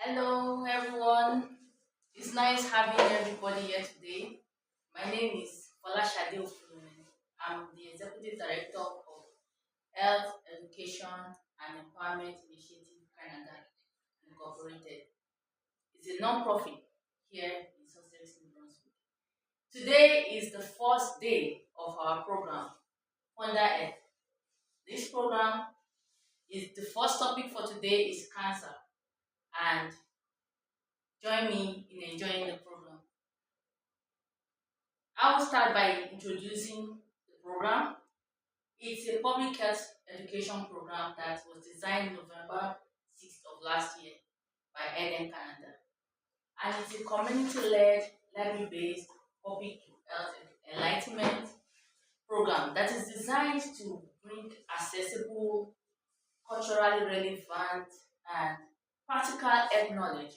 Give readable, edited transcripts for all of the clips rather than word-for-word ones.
Hello, everyone. It's nice having everybody here today. My name is Folashade Ofunmi. I'm the Executive Director of Health, Education, and Empowerment Initiative Canada Incorporated. It's a non-profit here in Sussex, New Brunswick. Today is the first day of our program, Wonder Earth. This program is the first topic for today is cancer, and join me in enjoying the program. I will start by introducing the program. It's a public health education program that was designed November 6th of last year by Eden Canada. And it's a community-led, library-based public health enlightenment program that is designed to bring accessible, culturally relevant, and practical health knowledge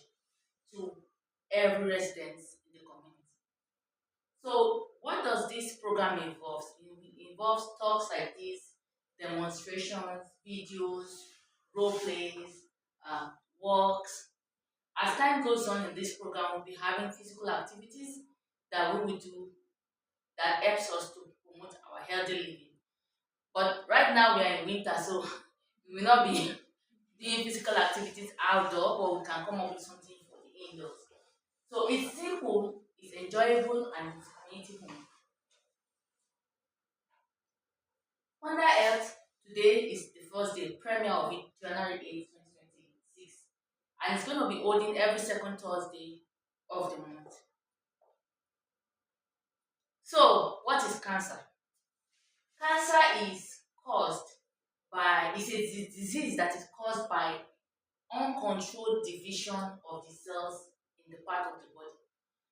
to every resident in the community. So, what does this program involve? It involves talks like this, demonstrations, videos, role plays, walks. As time goes on in this program, we'll be having physical activities that we will do that helps us to promote our healthy living. But right now we are in winter, so we will not be doing physical activities outdoor, but we can come up with something for the indoors. So it's simple, it's enjoyable, and it's community home. Wonder Earth today is the first day, premiere of it, January 8th, 2026. And it's going to be holding every second Thursday of the month. So, what is cancer? Cancer is caused it's a disease that is caused by uncontrolled division of the cells in the part of the body.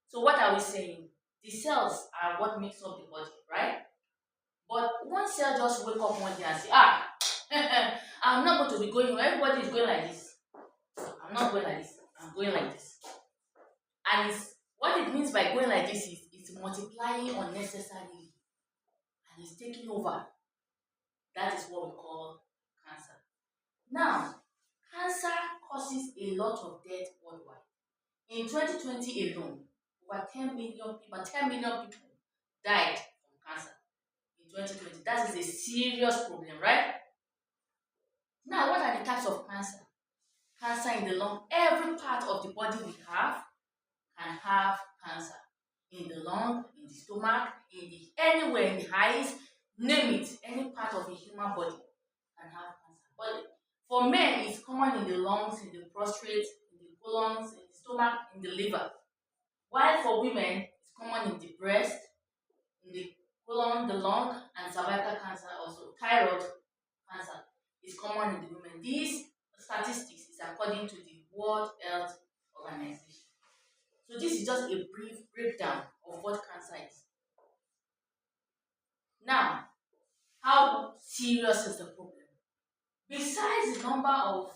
So, what are we saying? The cells are what makes up the body, right? But one cell just wake up one day and say, I'm not going to be going, everybody is going like this. I'm not going like this. I'm going like this. And what it means by going like this is it's multiplying unnecessarily and it's taking over. That is what we call cancer. Now, cancer causes a lot of death worldwide. In 2020 alone, over 10 million people died from cancer in 2020. That is a serious problem, right? Now, what are the types of cancer? Cancer in the lung. Every part of the body we have can have cancer. In the lung, in the stomach, anywhere in the eyes, name it. Any part of the human body can have cancer. But for men, it's common in the lungs, in the prostate, in the colons, in the stomach, in the liver. While for women, it's common in the breast, in the colon, the lung, and cervical cancer also. Thyroid cancer is common in the women. These statistics is according to the World Health Organization. So this is just a brief breakdown of what cancer is. Now, how serious is the problem? Besides the number of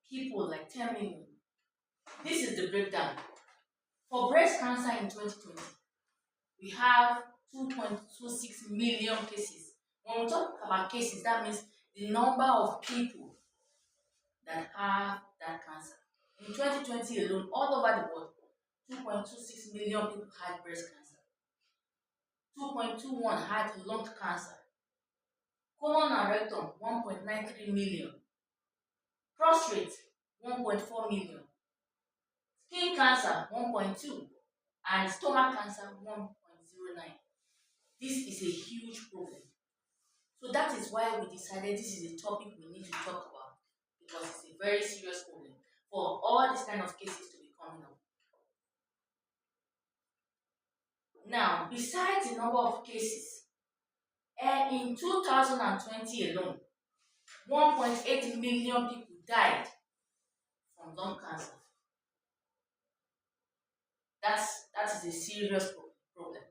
people like 10 million, this is the breakdown. For breast cancer in 2020, we have 2.26 million cases. When we talk about cases, that means the number of people that have that cancer. In 2020 alone, all over the world, 2.26 million people had breast cancer. 2.21 had lung cancer. Colon and rectum, 1.93 million. Prostate, 1.4 million. Skin cancer, 1.2. And stomach cancer, 1.09. This is a huge problem. So that is why we decided this is a topic we need to talk about because it's a very serious problem for all these kind of cases to be coming up. Now, besides the number of cases, in 2020 alone, 1.8 million people died from lung cancer. That is a serious problem.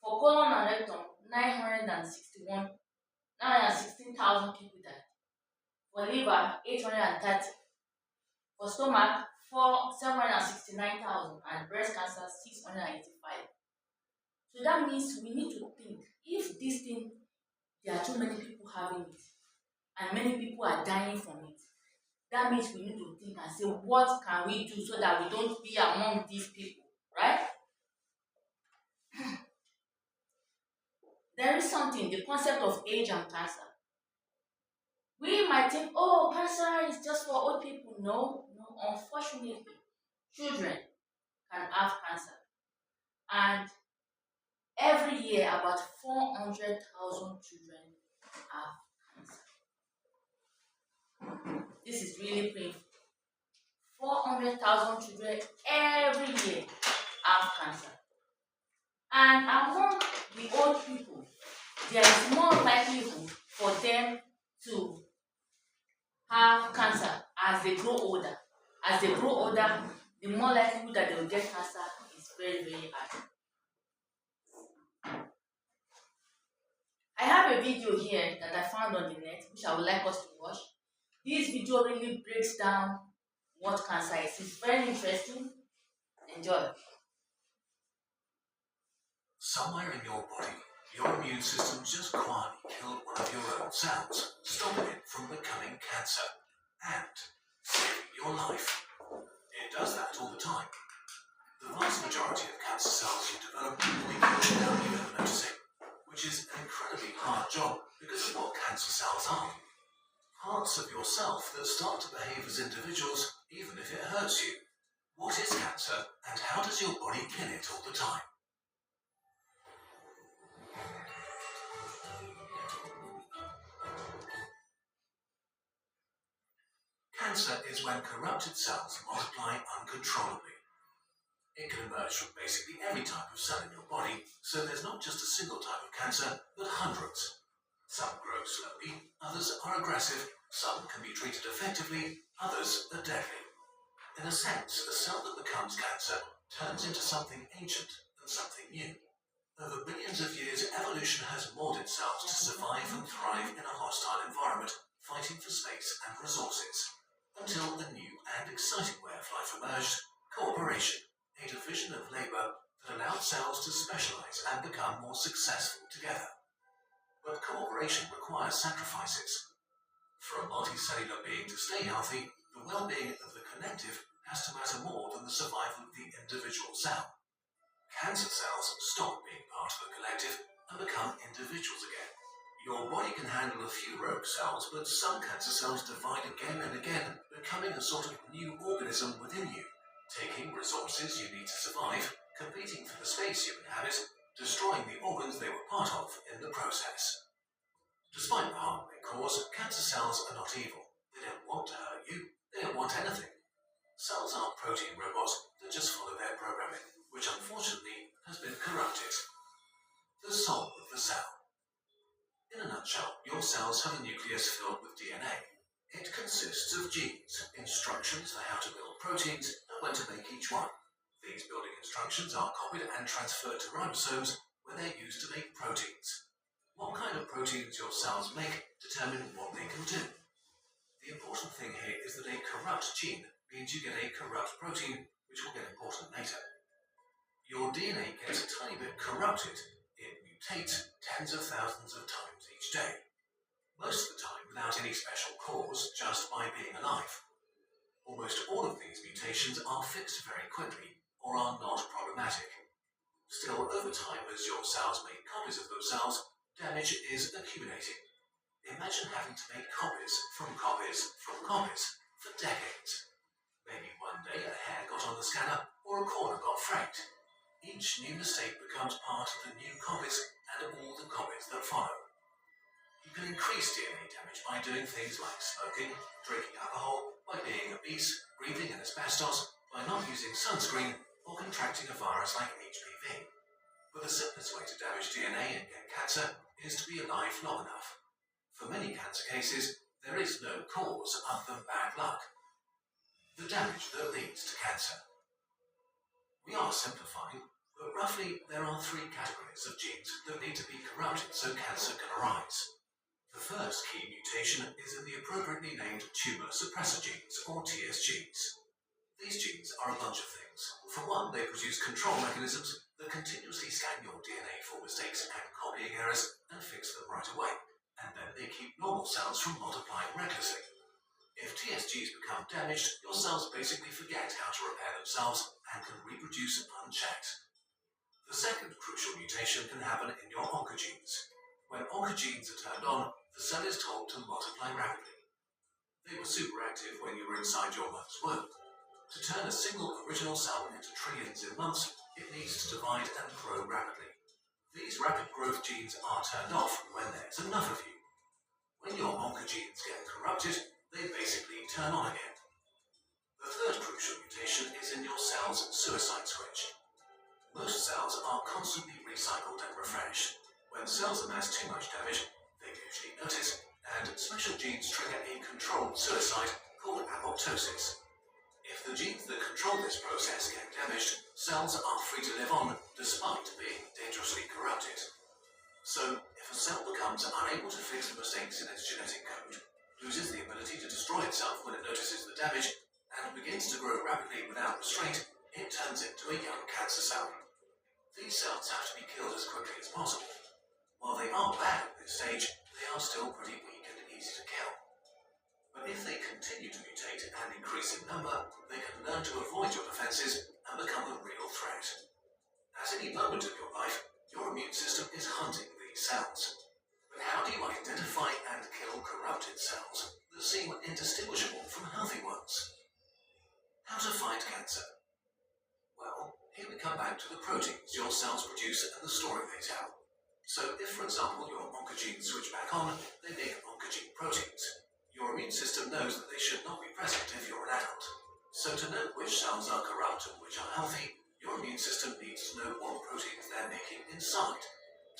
For colon and rectum, 916,000 people died. For liver, 830. For stomach, 769,000, and breast cancer, 685. So that means we need to think if this thing, there are too many people having it, and many people are dying from it. that means we need to think and say, what can we do so that we don't be among these people, right? There is something, the concept of age and cancer. We might think, oh, cancer is just for old people. No, no, unfortunately, children can have cancer. And every year, about 400,000 children have cancer. This is really painful. 400,000 children every year have cancer. And among the old people, there is more likelihood for them to have cancer as they grow older. As they grow older, the more likelihood that they will get cancer is very, very high. I have a video here that I found on the net, which I would like us to watch. This video really breaks down what cancer is. It's very interesting. Enjoy. Somewhere in your body, your immune system just quietly killed one of your own cells, stopping it from becoming cancer and saving your life. It does that all the time. The vast majority of cancer cells you develop will be killed without you ever noticing, which is an incredibly hard job because of what cancer cells are. Parts of yourself that start to behave as individuals even if it hurts you. What is cancer and how does your body kill it all the time? Cancer is when corrupted cells multiply uncontrollably. It can emerge from basically every type of cell in your body, so there's not just a single type of cancer, but hundreds. Some grow slowly, others are aggressive, some can be treated effectively, others are deadly. In a sense, a cell that becomes cancer turns into something ancient and something new. Over billions of years, evolution has molded cells to survive and thrive in a hostile environment, fighting for space and resources. Until a new and exciting way of life emerged, cooperation, a division of labor that allowed cells to specialize and become more successful together. But cooperation requires sacrifices. For a multicellular being to stay healthy, the well-being of the collective has to matter more than the survival of the individual cell. Cancer cells stop being part of the collective and become individuals again. Your body can handle a few rogue cells, but some cancer cells divide again and again, becoming a sort of new organism within you, taking resources you need to survive, competing for the space you inhabit, destroying the organs they were part of in the process. Despite the harm they cause, cancer cells are not evil. They don't want to hurt you. They don't want anything. Cells aren't protein robots that just follow their programming, which unfortunately has been corrupted. The soul of the cell. In a nutshell, your cells have a nucleus filled with DNA. It consists of genes, instructions for how to build proteins, and when to make each one. These building instructions are copied and transferred to ribosomes, where they're used to make proteins. What kind of proteins your cells make determine what they can do. The important thing here is that a corrupt gene means you get a corrupt protein, which will get important later. Your DNA gets a tiny bit corrupted. It mutates tens of thousands of times each day. Most of the time without any special cause, just by being alive. Almost all of these mutations are fixed very quickly, or are not problematic. Still, over time, as your cells make copies of themselves, damage is accumulating. Imagine having to make copies for decades. Maybe one day a hair got on the scanner or a corner got franked. Each new mistake becomes part of the new copies and all the copies that follow. You can increase DNA damage by doing things like smoking, drinking alcohol, by being obese, breathing in asbestos, by not using sunscreen, or contracting a virus like HPV. But the simplest way to damage DNA and get cancer is to be alive long enough. For many cancer cases, there is no cause other than bad luck. The damage that leads to cancer. We are simplifying, but roughly there are three categories of genes that need to be corrupted so cancer can arise. The first key mutation is in the appropriately named tumor suppressor genes, or TSGs. These genes are a bunch of things. For one, they produce control mechanisms that continuously scan your DNA for mistakes and copying errors and fix them right away. And then they keep normal cells from multiplying recklessly. If TSGs become damaged, your cells basically forget how to repair themselves and can reproduce unchecked. The second crucial mutation can happen in your oncogenes. When oncogenes are turned on, the cell is told to multiply rapidly. They were superactive when you were inside your mother's womb. To turn a single original cell into trillions in months, it needs to divide and grow rapidly. These rapid growth genes are turned off when there's enough of you. When your oncogenes get corrupted, they basically turn on again. The third crucial mutation is in your cell's suicide switch. Most cells are constantly recycled and refreshed. When cells amass too much damage, they usually notice, and special genes trigger a controlled suicide called apoptosis. If the genes that control this process get damaged, cells are free to live on despite being dangerously corrupted. So, if a cell becomes unable to fix the mistakes in its genetic code, loses the ability to destroy itself when it notices the damage, and begins to grow rapidly without restraint, it turns into a young cancer cell. These cells have to be killed as quickly as possible. While they are bad at this stage, they are still pretty weak and easy to kill. But if they continue to mutate and increase in number, they can learn to avoid your defenses and become a real threat. At any moment of your life, your immune system is hunting these cells. But how do you identify and kill corrupted cells that seem indistinguishable from healthy ones? How to fight cancer? Well, here we come back to the proteins your cells produce and the story they tell. So if, for example, your oncogenes switch back on, they make oncogene proteins. Your immune system knows that they should not be present if you're an adult. So to know which cells are corrupt and which are healthy, your immune system needs to know what proteins they're making inside.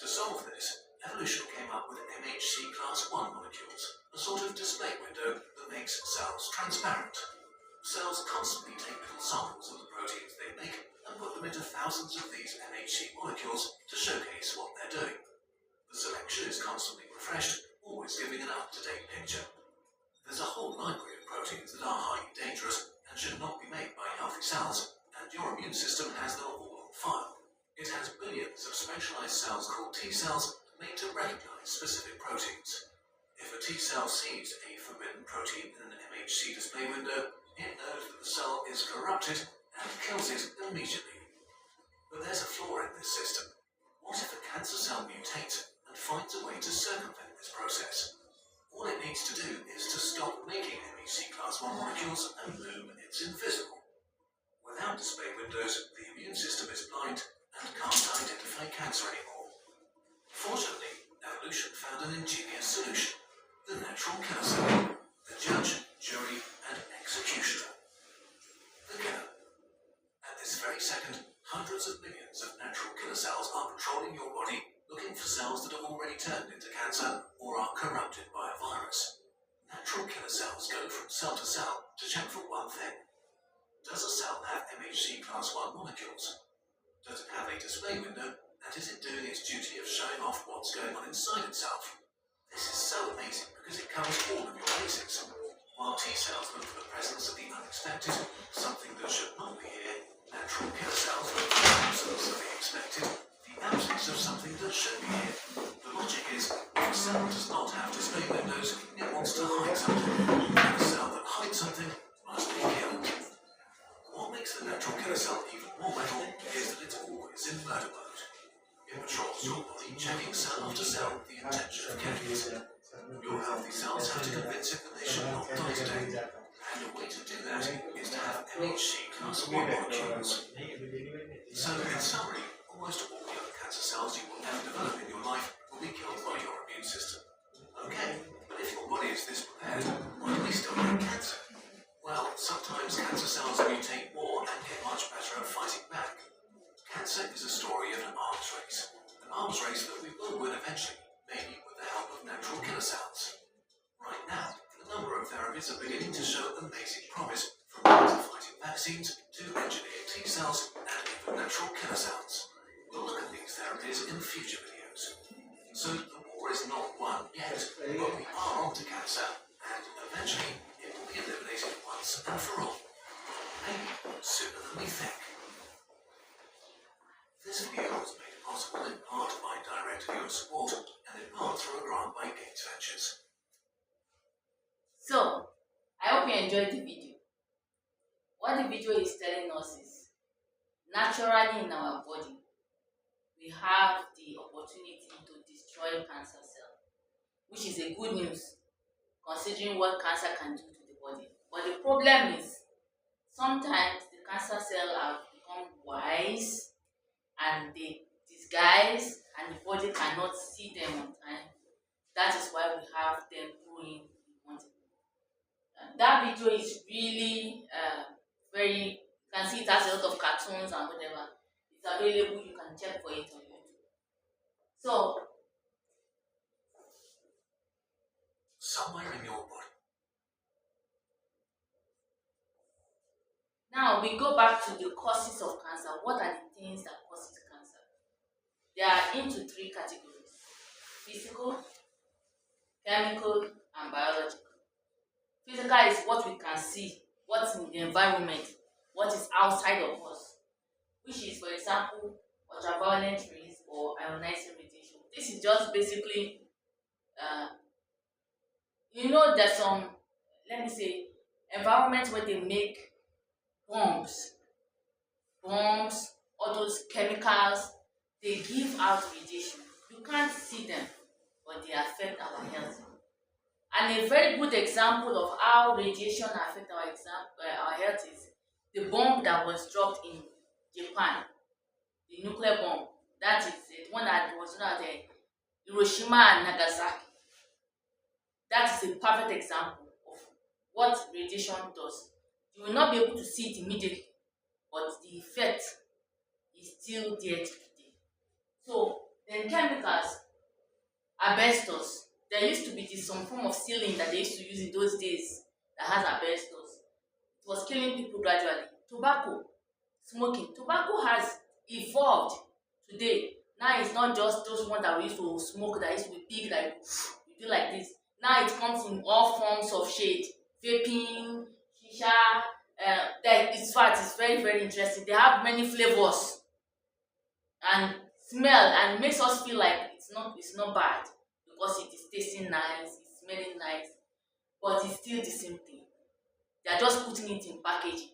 To solve this, evolution came up with MHC class I molecules, a sort of display window that makes cells transparent. Cells constantly take little samples of the proteins they make and put them into thousands of these MHC molecules to showcase what they're doing. The selection is constantly refreshed, always giving an up-to-date picture. There's a whole library of proteins that are highly dangerous and should not be made by healthy cells, and your immune system has them all on file. It has billions of specialized cells called T cells made to recognize specific proteins. If a T cell sees a forbidden protein in an MHC display window, it knows that the cell is corrupted and kills it immediately. But there's a flaw in this system. What if a cancer cell mutates and finds a way to circumvent this process? All it needs to do is to stop making MHC class I molecules and boom, it's invisible. Without display windows, the immune system is blind and can't identify cancer anymore. Fortunately, evolution found an ingenious solution: the natural killer cell, the judge, jury, and executioner. The killer. At this very second, hundreds of millions of natural killer cells are patrolling your body, looking for cells that have already turned into cancer or are corrupted by a virus. Natural killer cells go from cell to cell to check for one thing. Does a cell have MHC class I molecules? Does it have a display window, and is it doing its duty of showing off what's going on inside itself? This is so amazing because it covers all of your bases. While T cells look for the presence of the unexpected, something that should not be here, natural killer cells look for the absence of the expected, the absence of something that should be here. The logic is, if a cell does not have display windows, it wants to hide something, and a cell that hides something must be killed. What makes the natural killer cell even more metal is that it's always in murder mode. It patrols your body, checking cell after cell with the intention of killing it. Your healthy cells have to convince it that they should not die today, and a way to do that is to have MHC class I molecules. So, in summary, almost all the other cancer cells you will ever develop in your life will be killed by your immune system. Okay, but if your body is this prepared, why do we still get cancer? Well, sometimes cancer cells mutate more and get much better at fighting back. Cancer is a story of an arms race that we will win eventually, maybe with the help of natural killer cells. Right now, a number of therapies are beginning to show amazing promise, from cancer-fighting vaccines to engineered T cells and even natural killer cells. We'll look at these therapies in future videos. So the war is not won yet, but we are on to cancer, and eventually it will be eliminated once and for all. Maybe sooner than we think. This video was made possible in part by direct viewer support and in part through a grant by Gates Ventures. So, I hope you enjoyed the video. What the video is telling us is naturally in our body, we have the opportunity to destroy cancer cell, which is a good news considering what cancer can do to the body. But the problem is sometimes the cancer cell have become wise and they disguise and the body cannot see them on time. That is why we have them growing in multiple. That video is really very, you can see it has a lot of cartoons and whatever. It's available, you can check for it on YouTube. So Somewhere in your body. now we go back to the causes of cancer. What are the things that causes cancer? They are into three categories: physical, chemical, and biological. Physical is what we can see, what's in the environment, what is outside of us, which is, for example, ultraviolet rays or ionizing radiation. This is just basically, uh, there's some, let me say, environments where they make bombs, all those chemicals, they give out radiation. You can't see them, but they affect our health. And a very good example of how radiation affect our health is the bomb that was dropped in Japan, the nuclear bomb. That is the one that was known as Hiroshima and Nagasaki. That is a perfect example of what radiation does. You will not be able to see it immediately, but the effect is still there today. So then chemicals, asbestos. There used to be some form of ceiling that they used to use in those days that has asbestos. It was killing people gradually. Tobacco, smoking. Tobacco has evolved today. Now it's not just those ones that we used to smoke that used to be big, like you do like this. Now it comes in all forms of shade. Vaping, shisha. That in fact it's very, very interesting. They have many flavors and smell and makes us feel like it's not bad because it is tasting nice, it's smelling nice, but it's still the same thing. They are just putting it in packaging.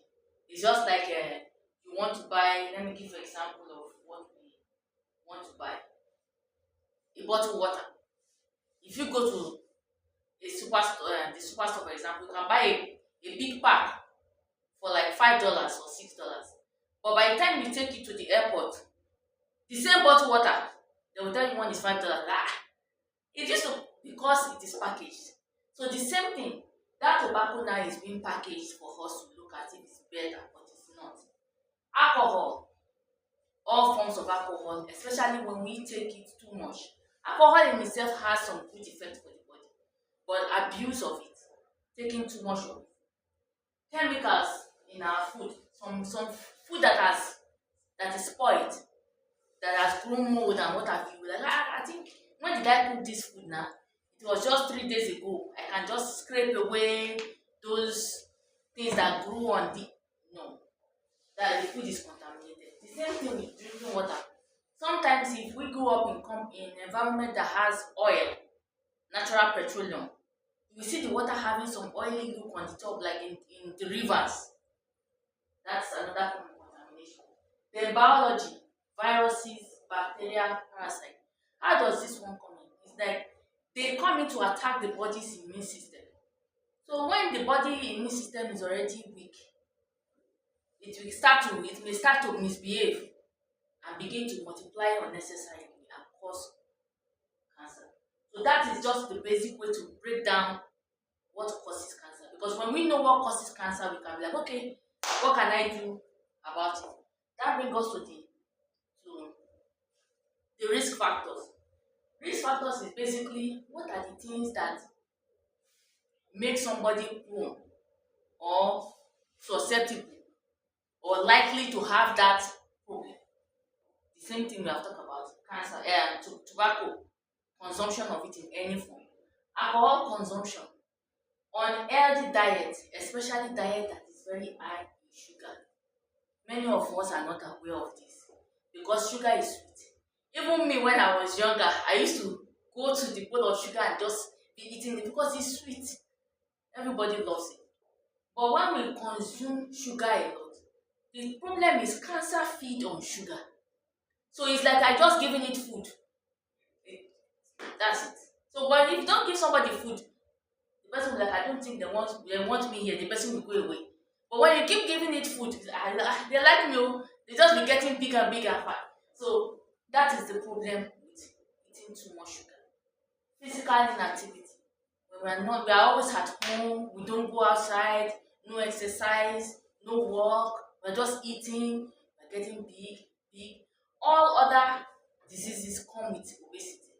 It's just like you want to buy. Let me give you an example of what we want to buy: a bottle water. If you go to a superstore, the superstore, for example, you can buy a big pack for like $5 or $6. But by the time you take it to the airport, the same bottle water, they will tell you one is $5. It used to, because it is packaged. So the same thing, that tobacco now is being packaged for us to look at it is better, but it's not. Alcohol, all forms of alcohol, especially when we take it too much. Alcohol in itself has some good effects for the body, but abuse of it, taking too much of it. Chemicals in our food, some food that is spoiled, that has grown mold and what have you. Like, I think, when did I cook this food now? It was just 3 days ago. I can just scrape away those things that grew on the no. That the food is contaminated. The same thing with drinking water. Sometimes if we grow up in an environment that has oil, natural petroleum, you will see the water having some oily look on the top, like in the rivers. That's another form of contamination. Then biology, viruses, bacteria, parasite. How does this one come in? It's like they come in to attack the body's immune system. So when the body immune system is already weak, it may start to misbehave and begin to multiply unnecessarily and cause cancer. So that is just the basic way to break down what causes cancer. Because when we know what causes cancer, we can be like, okay, what can I do about it? That brings us to the risk factors. Risk factors is basically what are the things that make somebody prone or susceptible or likely to have that problem. The same thing we have talked about cancer, tobacco, consumption of it in any form, alcohol consumption, unhealthy diet, especially diet that is very high in sugar. Many of us are not aware of this because sugar is sweet. Even me, when I was younger, I used to go to the bowl of sugar and just be eating it because it's sweet. Everybody loves it. But when we consume sugar a lot, the problem is cancer feed on sugar. So it's like I just giving it food. It- That's it. So but if you don't give somebody food, the person will be like, I don't think they want me here. The person will go away. But when you keep giving it food, they like me. Oh, they just be getting bigger and bigger and fat. So that is the problem with eating too much sugar. Physical inactivity. We are always at home. We don't go outside. No exercise. No work. We're just eating. We're getting big, big. All other diseases come with obesity,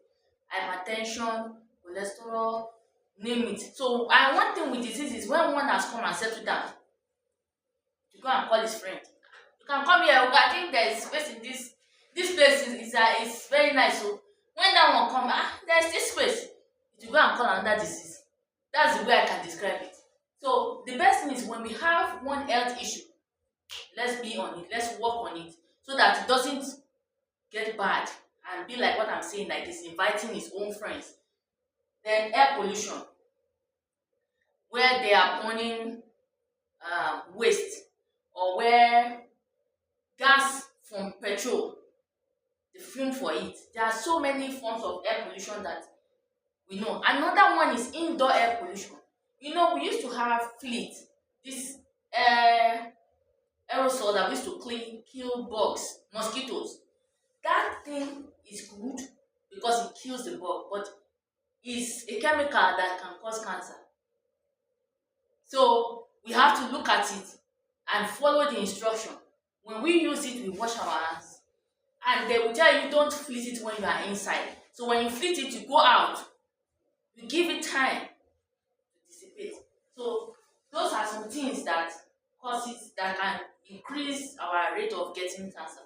hypertension, cholesterol, name it. So, and one thing with disease is when one has come and settled down, you go and call his friend. You can come here. Okay, I think there is space in this place is very nice. So when that one come, there's this space. You go and call another disease. That's the way I can describe it. So the best thing is when we have one health issue, let's be on it. Let's work on it so that it doesn't get bad and be like what I'm saying, like he's inviting his own friends. Then air pollution, where they are burning waste, or where gas from petrol, the fume for it. There are so many forms of air pollution that we know. Another one is indoor air pollution. We used to have fleet, this air aerosol that we used to clean, kill bugs, mosquitoes. That thing is good because it kills the bug, but it's a chemical that can cause cancer. So we have to look at it and follow the instruction. When we use it, we wash our hands. And they will tell you don't flit it when you are inside. So when you flit it, you go out. You give it time to dissipate. So those are some things that can increase our rate of getting cancer.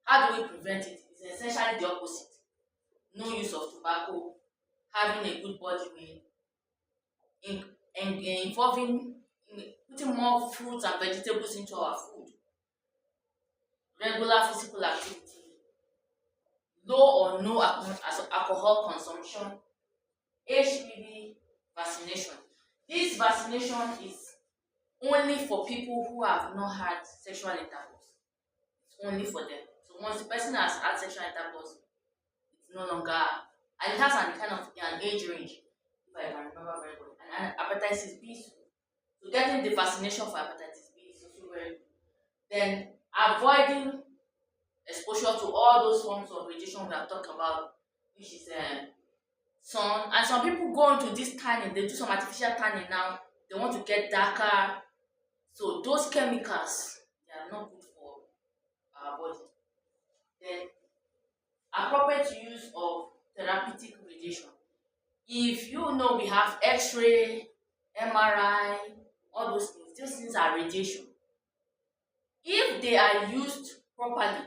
How do we prevent it? It's essentially the opposite. No use of tobacco, having a good body weight, involving putting more fruits and vegetables into our food, regular physical activity, low or no alcohol consumption, HPV vaccination. This vaccination is only for people who have not had sexual intercourse. It's only for them. So once the person has had sexual intercourse, it's no longer, and it has an kind of an age range, if I can remember very well. And hepatitis B. So getting the vaccination for hepatitis B is also very good. Then avoiding exposure to all those forms of radiation we have talked about, which is sun. And some people go into this tanning, they do some artificial tanning now. They want to get darker. So those chemicals, they are not good for our body. Then appropriate use of therapeutic radiation. If we have X-ray, MRI, all those things are radiation. If they are used properly,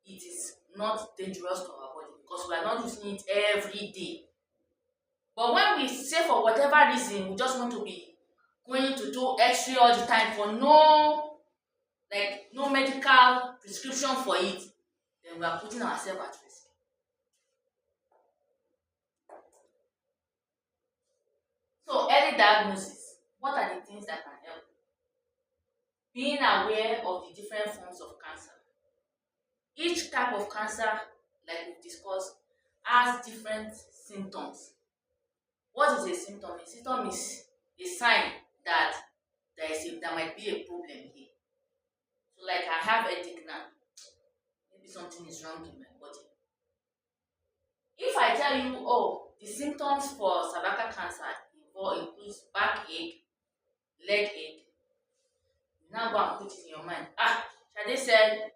it is not dangerous to our body because we are not using it every day. But when we say for whatever reason we just want to be going to do X-ray all the time for no medical prescription for it, then we are putting ourselves at risk. So early diagnosis, what are the things that can help? Being aware of the different forms of cancer. Each type of cancer, like we've discussed, has different symptoms. What is a symptom? A symptom is a sign that there might be a problem here. So like I have headache now, maybe something is wrong in my body. If I tell you, the symptoms for cervical cancer includes backache, leg ache, you now go and put it in your mind. Shade said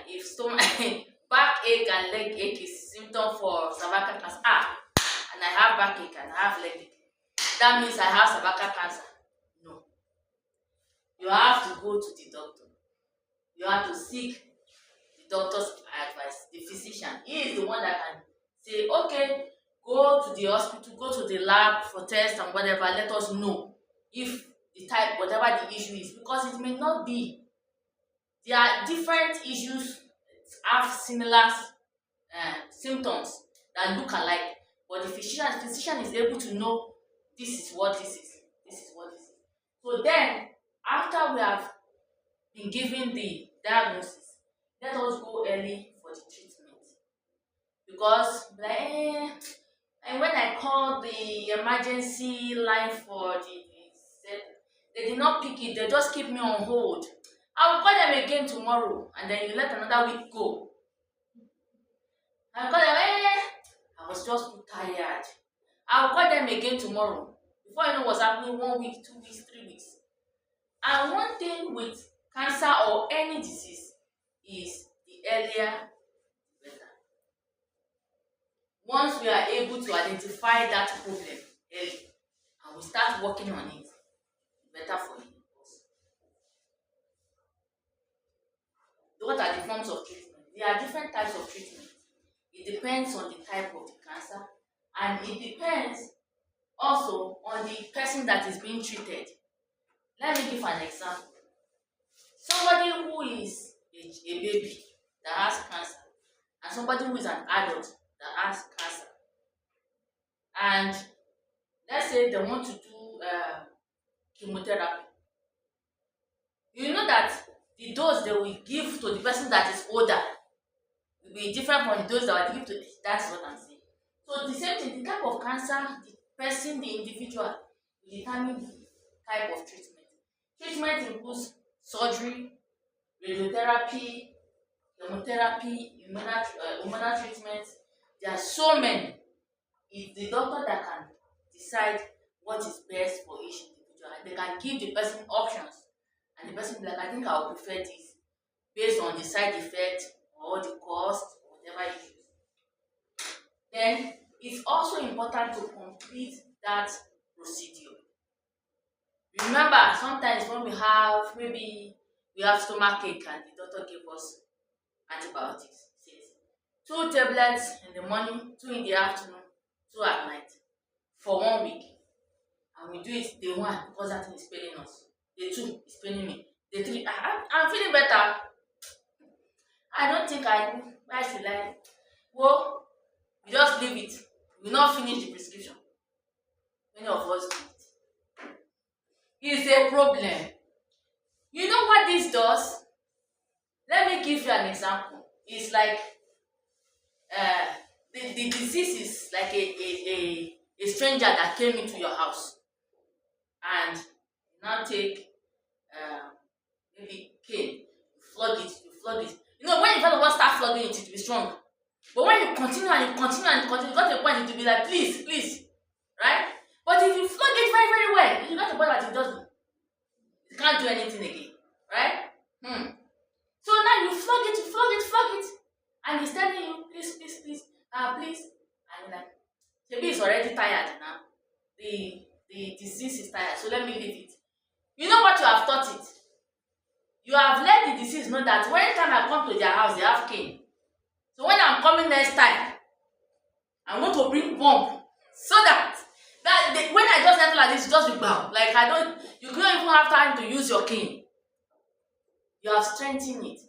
if stomach backache and leg ache is symptom for cervical cancer, and I have backache and I have leg ache, that means I have cervical cancer. No. You have to go to the doctor. You have to seek the doctor's advice, the physician. He is the one that can say, okay, go to the hospital, go to the lab for tests and whatever, let us know if the type, whatever the issue is, because it may not be. There are different issues have similar symptoms that look alike, but the physician is able to know this is what this is, this is what this is. So then, after we have been given the diagnosis, let us go early for the treatment. Because like, and when I called the emergency line for they did not pick it, they just keep me on hold. I will call them again tomorrow, and then you let another week go. I will call them, I was just too tired. I will call them again tomorrow. Before you know what's happening, 1 week, 2 weeks, 3 weeks. And one thing with cancer or any disease is the earlier the better. Once we are able to identify that problem early and we start working on it, better for you. What are the forms of treatment? There are different types of treatment. It depends on the type of the cancer, and it depends also on the person that is being treated. Let me give an example. Somebody who is a baby that has cancer, and somebody who is an adult that has cancer, and let's say they want to do chemotherapy. You know that the dose they will give to the person that is older will be different from the dose that will give to that's what I'm saying. So the same thing, the type of cancer, the person, the individual will determine the type of treatment. Treatment includes surgery, radiotherapy, chemotherapy, hormonal treatment. There are so many. It's the doctor that can decide what is best for each individual, and they can give the person options. And the person will be like, I think I will prefer this based on the side effect or the cost or whatever it is. Then it's also important to complete that procedure. Remember, sometimes when we have maybe we have stomach ache and the doctor gave us antibiotics, says 2 tablets in the morning, 2 in the afternoon, 2 at night for 1 week, and we do it day 1 because that thing is paining us. Day 2 is paining me. Day 3, I'm feeling better. I don't think why should I? Well, we just leave it. We will not finish the prescription. Many of us do it. It's a problem. You know what this does? Let me give you an example. It's like the disease is like a stranger that came into your house and now take maybe cane, you flog it. You know, when you first of all start flogging it, it will be strong. But when you continue and you continue and you continue, you got to a point it will be like, please, please, right? But if you flog it very, very well, you got to a point that it can't do anything again, right? So now you flog it, and he's telling you, please, please, please, please, and you're like, maybe it's already tired now. The disease is tired, so let me leave it. You know what you have taught it? You have let the disease know that when time I come to their house, they have cane. So when I'm coming next time, I'm going to bring bomb so that when I just enter like this, just be bam. Like you don't even have time to use your cane. You have strengthened it.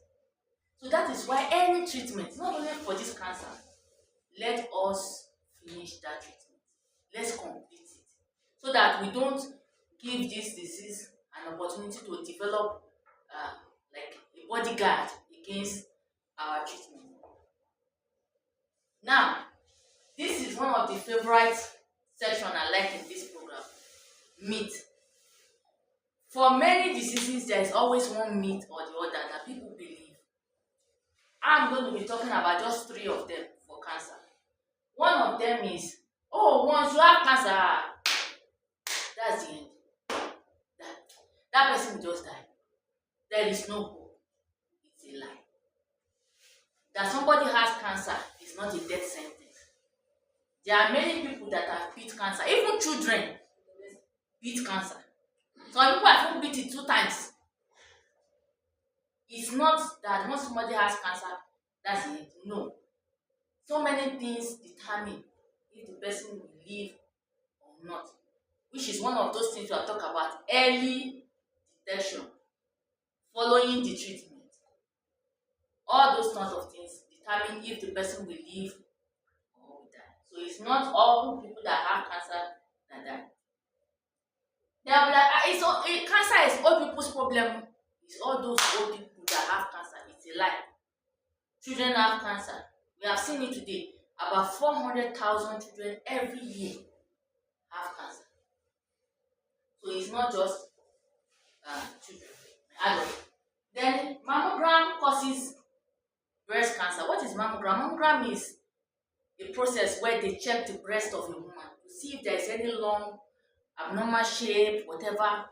So that is why any treatment, not only for this cancer, let us finish that treatment. Let's complete it. So that we don't give this disease an opportunity to develop like a bodyguard against our treatment. Now, this is one of the favorite section I like in this program, myth. For many diseases, there is always one myth or the other that people believe. I'm going to be talking about just 3 of them for cancer. One of them is, once you have cancer, that's the end. That person will just die. There is no hope. It's a lie. That somebody has cancer is not a death sentence. There are many people that have beat cancer, even children beat cancer. Some people have even beat it 2 times. It's not that once somebody has cancer, that's it. No. So many things determine if the person will live or not, which is one of those things we are talking about, early detection, following the treatment. All those kinds of things determine if the person will live or will die. So it's not all people that have cancer that die. They'll be like, ah, cancer is old people's problem. It's all those old people that have cancer. It's a lie. Children have cancer. We have seen it today. About 400,000 children every year have cancer. So it's not just children, adults. Then mammogram causes breast cancer. What is mammogram? Mammogram is a process where they check the breast of a woman to see if there is any lump, abnormal shape, whatever,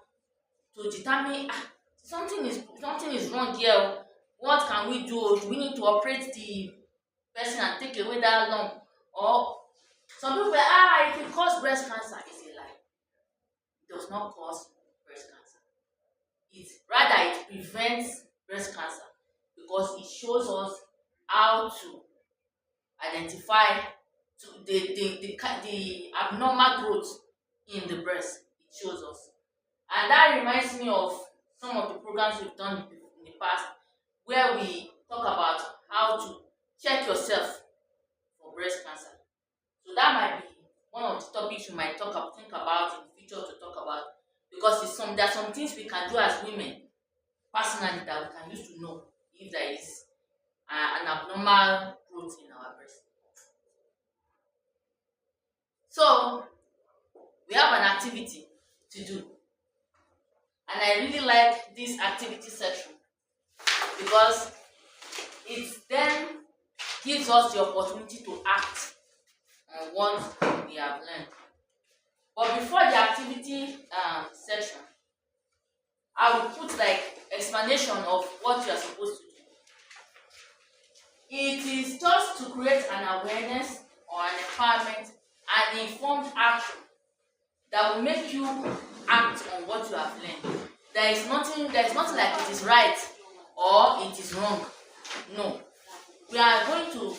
to determine something is wrong here. What can we do? Do we need to operate the person and take away that lump? Or some people say, it can cause breast cancer. It's a lie. It does not cause breast cancer. It prevents breast cancer because it shows us how to identify the abnormal growth in the breast. It shows us. And that reminds me of some of the programs we've done in the past where we talk about how to check yourself for breast cancer. So that might be one of the topics you might think about in the future to talk about, because there are some things we can do as women personally that we can use to know if there is an abnormal growth in our breast. So we have an activity to do, and I really like this activity section because it then gives us the opportunity to act on what we have learned. But before the activity section, I will put like explanation of what you are supposed to do. It is just to create an awareness or an empowerment and informed action that will make you act on what you have learned. There is nothing like it is right or it is wrong. No. We are going to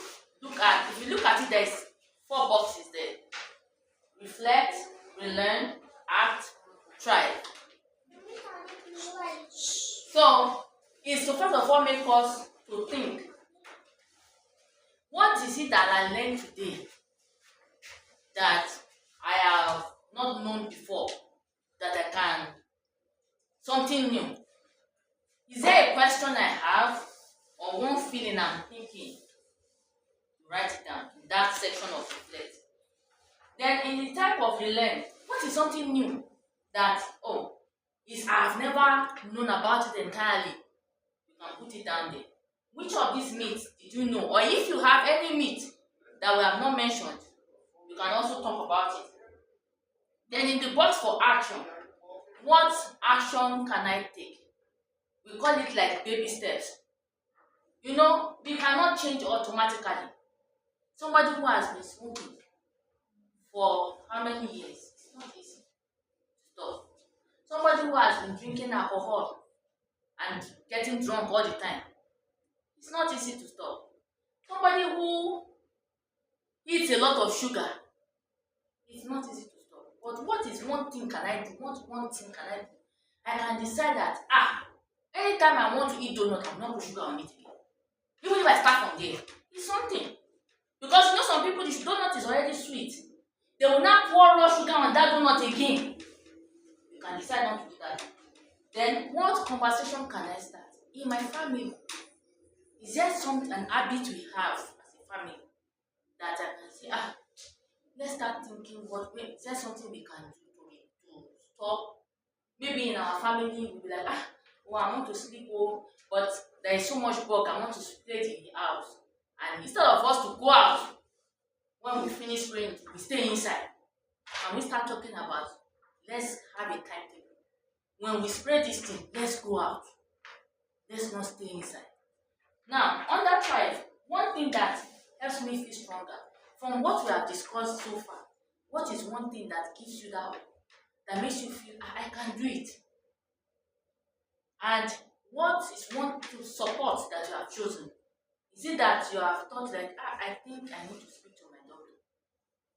if you look at it, there is 4 boxes there. Reflect, relearn, act, try. So it's to first of all make us to think, what is it that I learned today that I have not known before, that I can, something new? Is there a question I have or one feeling I'm thinking? Write it down in that section of reflect. Then in the type of relearn, what is something new that I have never known about it entirely? You can put it down there. Which of these myths did you know? Or if you have any myth that we have not mentioned, you can also talk about it. Then in the box for action, what action can I take? We call it like baby steps. We cannot change automatically. Somebody who has been smoking for how many years? It's not easy to stop. Somebody who has been drinking alcohol and getting drunk all the time, it's not easy to stop. Somebody who eats a lot of sugar, it's not easy to stop. But what is one thing can I do? What one thing can I do? I can decide that anytime I want to eat donut, I'm not put sugar on it again. Even if I start from there, it's something. Because some people, the donut is already sweet. They will not pour raw sugar on that donut again. You can decide not to do that. Then what conversation can I start? In my family, is there an habit we have as a family that I can say, let's start thinking is there something we can do to stop? Maybe in our family we'll be like, I want to sleep, but there is so much work, I want to play in the house. And instead of us to go out, when we finish praying, we stay inside. And we start talking about, let's have a timetable. When we spray this thing, let's go out. Let's not stay inside. Now, on that drive, one thing that helps me feel stronger, from what we have discussed so far, what is one thing that gives you that makes you feel, I can do it? And what is one to support that you have chosen? Is it that you have thought like, I think I need to speak to my doctor?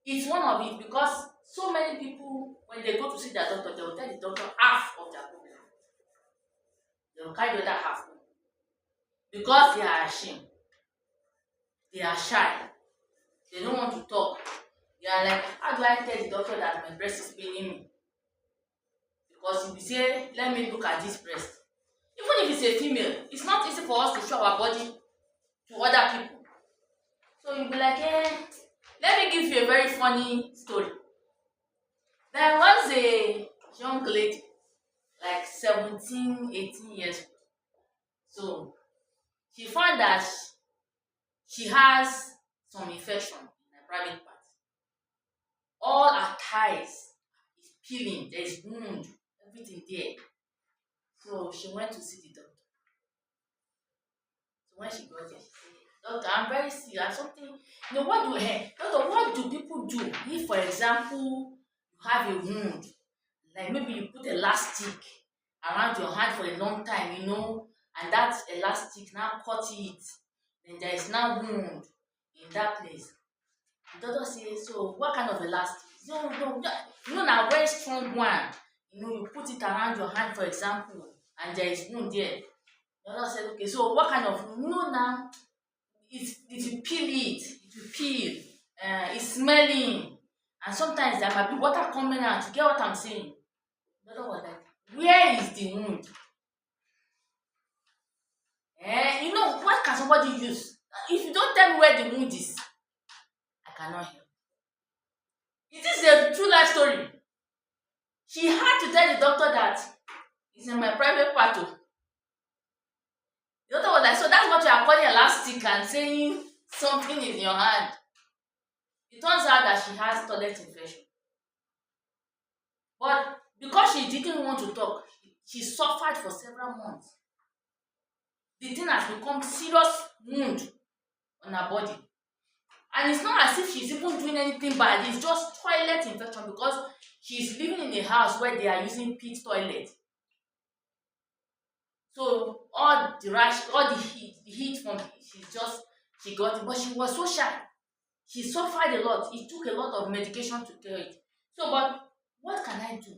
It's one of it, because so many people, when they go to see their doctor, they will tell the doctor half of their problem. They will carry the other half home. Because they are ashamed. They are shy. They don't want to talk. They are like, how do I tell the doctor that my breast is paining me? because if we say let me look at this breast, even if it's a female, it's not easy for us to show our body to other people. So you'll be like, let me give you a very funny story. There was a young lady, like 17, 18 years old. So she found that she has some infection in her private part. All her thighs is peeling, there's wound, everything there. So she went to see the doctor. So when she got there, she said, Doctor, I'm very sick. I have something. Doctor, what do people do if, for example, you have a wound? Like maybe you put elastic around your hand for a long time, and that elastic now cut it. Then there is now wound in that place. The doctor says, so what kind of elastic? No, no, no. Now very strong one. You put it around your hand, for example, and there is wound there. The doctor said, okay, so what kind of, now, it will peel, it's smelling, and sometimes there might be water coming out. You get what I'm saying? The doctor was like, where is the wound? What can somebody use? If you don't tell me where the wound is, I cannot help. It is a true life story. She had to tell the doctor that it's in my private part. The doctor was like, so that's what you are calling elastic and saying something is in your hand. It turns out that she has toilet infection. But because she didn't want to talk, she suffered for several months. The thing has become serious wound on her body. And it's not as if she's even doing anything bad. It's just toilet infection because she's living in a house where they are using pit toilet. So all the rash, all the heat from she got it, but she was so shy. She suffered a lot. It took a lot of medication to cure it. So, but what can I do?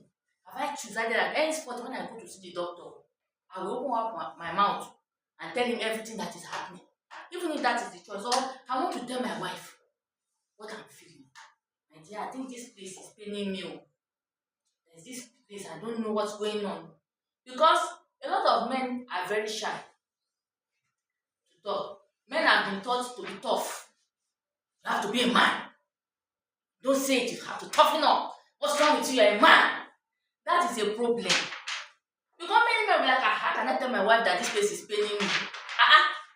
Have I decided that henceforth when I go to see the doctor, I will open up my mouth and tell him everything that is happening, even if that is the choice. Or I want to tell my wife what I'm feeling. My dear, I think this place is paining me. There's this place, I don't know what's going on. Because a lot of men are very shy to talk. Men have been taught to be tough. You have to be a man. Don't say it, you have to toughen up. What's wrong with you? You're a man. That is a problem. Because many men will be like, I cannot tell my wife that this place is paining me.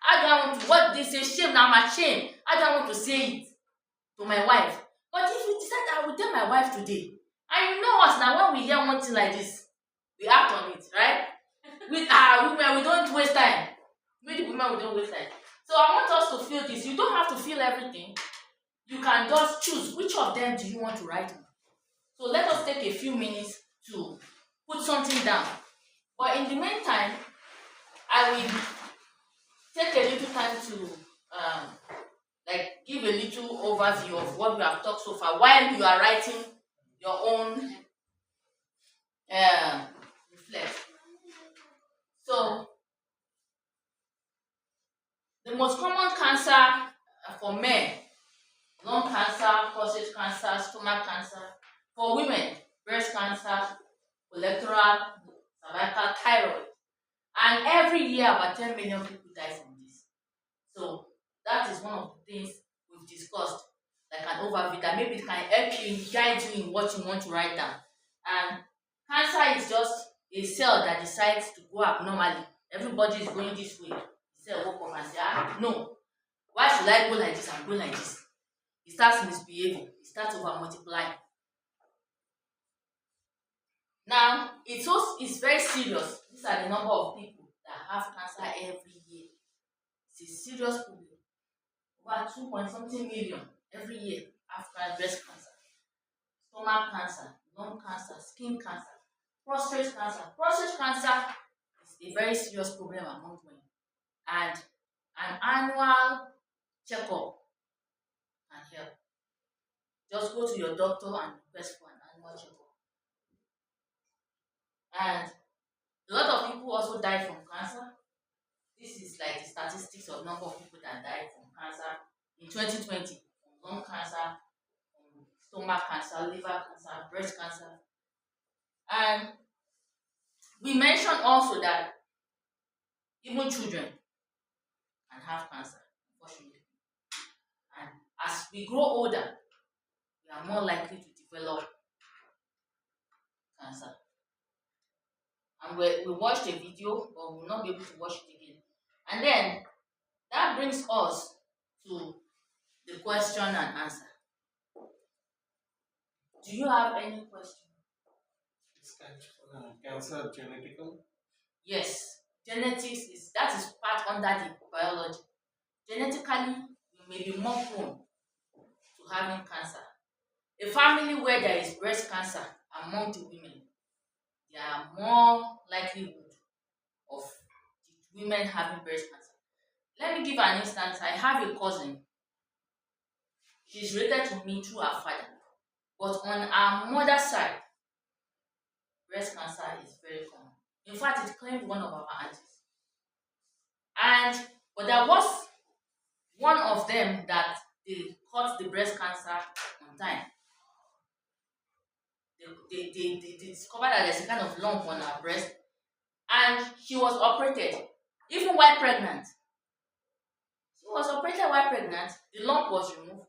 How do I want to? What they say, shame, now I'm ashamed. How do I want to say it to my wife? But if you decide, I will tell my wife today. And you know us now, when we hear one thing like this, we act on it, right? With our women, we don't waste time. With the women, we don't waste time. So I want us to feel this. You don't have to feel everything. You can just choose which of them do you want to write on. So let us take a few minutes to put something down. But in the meantime, I will take a little time to give a little overview of what we have talked so far while you are writing your own reflect. So the most common cancer for men, lung cancer, prostate cancer, stomach cancer. For women, breast cancer, colorectal, cervical, thyroid. And every year about 10 million people die from this. So that is one of the things we've discussed, like an overview that maybe it can help you, guide you in what you want to write down. And cancer is just a cell that decides to go abnormally. Everybody is going this way. The cell woke up and say, no, why should I go like this and go like this? It starts misbehaving. It starts over multiplying. Now, it's very serious. These are the number of people that have cancer every year. It's a serious problem. Over 2 point something million every year after breast cancer, stomach cancer, lung cancer, skin cancer, prostate cancer. Prostate cancer is a very serious problem among men. And an annual checkup can help. Just go to your doctor and request for an annual checkup. And a lot of people also die from cancer. This is like the statistics of number of people that died from cancer in 2020, from lung cancer, from stomach cancer, liver cancer, breast cancer. And We mentioned also that even children can have cancer, unfortunately. And as we grow older, we are more likely to develop cancer. And we watched a video, but we will not be able to watch it again. And then that brings us to the question and answer. Do you have any question? Is cancer genetical? Yes, genetics is part under the biology. Genetically, you may be more prone to having cancer. A family where there is breast cancer among the women, there are more likelihood of the women having breast cancer. Let me give an instance. I have a cousin. She's related to me through her father, but on her mother's side, breast cancer is very common. In fact, it claimed one of our aunties. And but there was one of them that they caught the breast cancer on time. They discovered that there's a kind of lump on her breast, and she was operated even while pregnant. She was operated while pregnant, the lump was removed,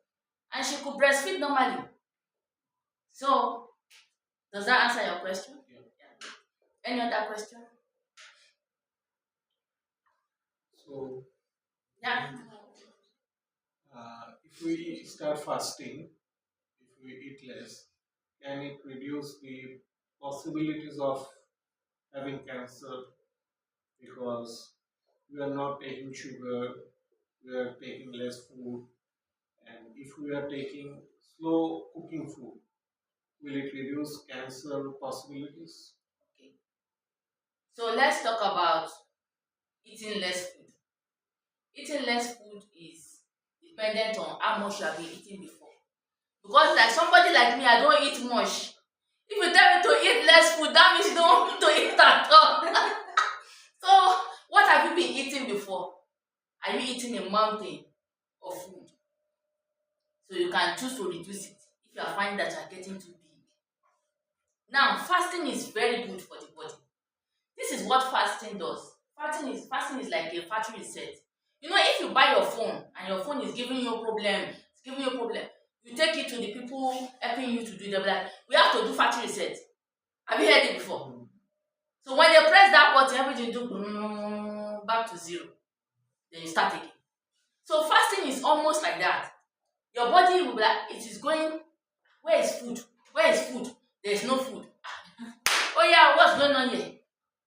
and she could breastfeed normally. So, does that answer your question? Yeah. Any other question? So, Yeah. if we start fasting, if we eat less, can it reduce the possibilities of having cancer because we are not taking sugar, we are taking less food, and if we are taking slow cooking food, will it reduce cancer possibilities? Okay. So let's talk about eating less food. Eating less food is dependent on how much you have been eating before. Because like somebody like me, I don't eat much. If you tell me to eat less food, that means you don't want me to eat at all. So what have you been eating before? Are you eating a mountain of food? So you can choose to reduce it if you are finding that you are getting too big. Now, fasting is very good for the body. This is what fasting does. Fasting is like a factory reset. You know, if you buy your phone and your phone is giving you a problem, you take it to the people helping you to do it. They'll be like, we have to do factory reset. Have you heard it before? So when they press that button, everything do back to zero. Then you start again. So fasting is almost like that. Your body will be like, it is going, where is food? Where is food? There is no food. Oh yeah, what's going on here?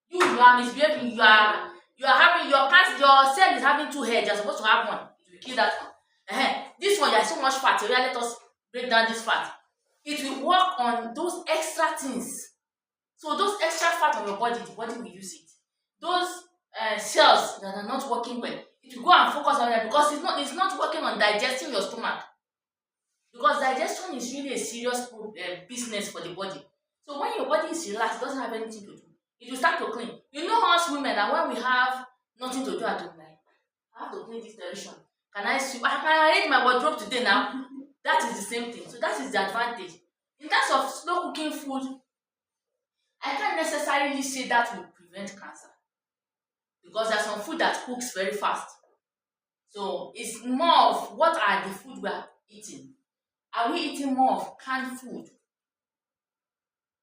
You are misbehaving. You are having your cell is having two heads. You're supposed to have one. It will kill that one. This one, there's so much fat. So yeah, let us break down this fat. It will work on those extra things. So those extra fat on your body, the body will use it. Those cells that are not working well, it will go and focus on them because it's not working on digesting your stomach. Because digestion is really a serious business for the body. So when your body is relaxed, it doesn't have anything to do. It will start to clean. You know us women that when we have nothing to do at home, like I have to clean this television. Can I sweep? Can I arrange my wardrobe today now? That is the same thing. So that is the advantage. In terms of slow cooking food, I can't necessarily say that will prevent cancer. Because there's some food that cooks very fast. So it's more of what are the food we are eating. Are we eating more of canned food?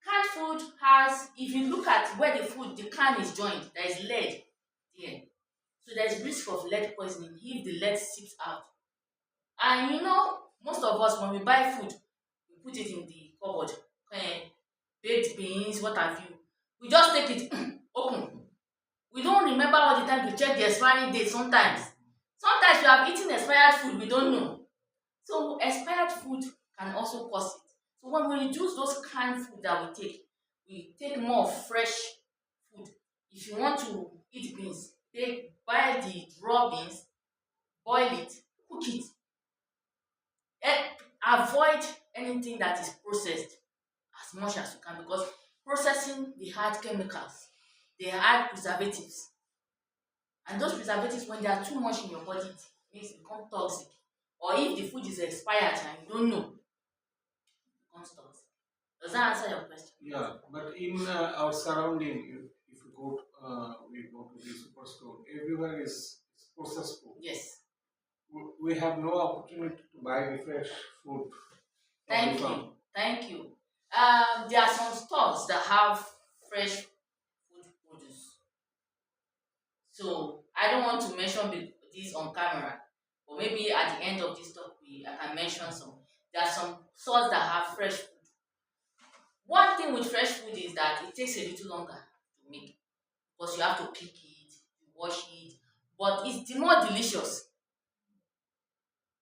Canned food has, if you look at where the can is joined, there is lead there. So there is risk of lead poisoning if the lead seeps out. And you know, most of us, when we buy food, we put it in the cupboard. Baked beans, what have you. We just take it, open. We don't remember all the time to check the expiry date sometimes. Sometimes we have eaten expired food, we don't know. So expired food can also cause it. So when we reduce those canned food that we take more fresh food. If you want to eat beans, buy the raw beans, boil it, cook it. Avoid anything that is processed as much as you can because processing they add chemicals, they add preservatives. And those preservatives, when they are too much in your body, it makes it become toxic. Or if the food is expired and you don't know, it becomes toxic. Does that answer your question? Yeah, but in our surrounding, if we go to the superstore. Everywhere is processed food. Yes. We have no opportunity to buy the fresh food from the Thank farm. you. Thank you. There are some stores that have fresh food produce. So I don't want to mention this on camera, but maybe at the end of this talk, I can mention some. There are some stores that have fresh food. One thing with fresh food is that it takes a little longer to make because you have to pick it, you wash it, but it's the more delicious.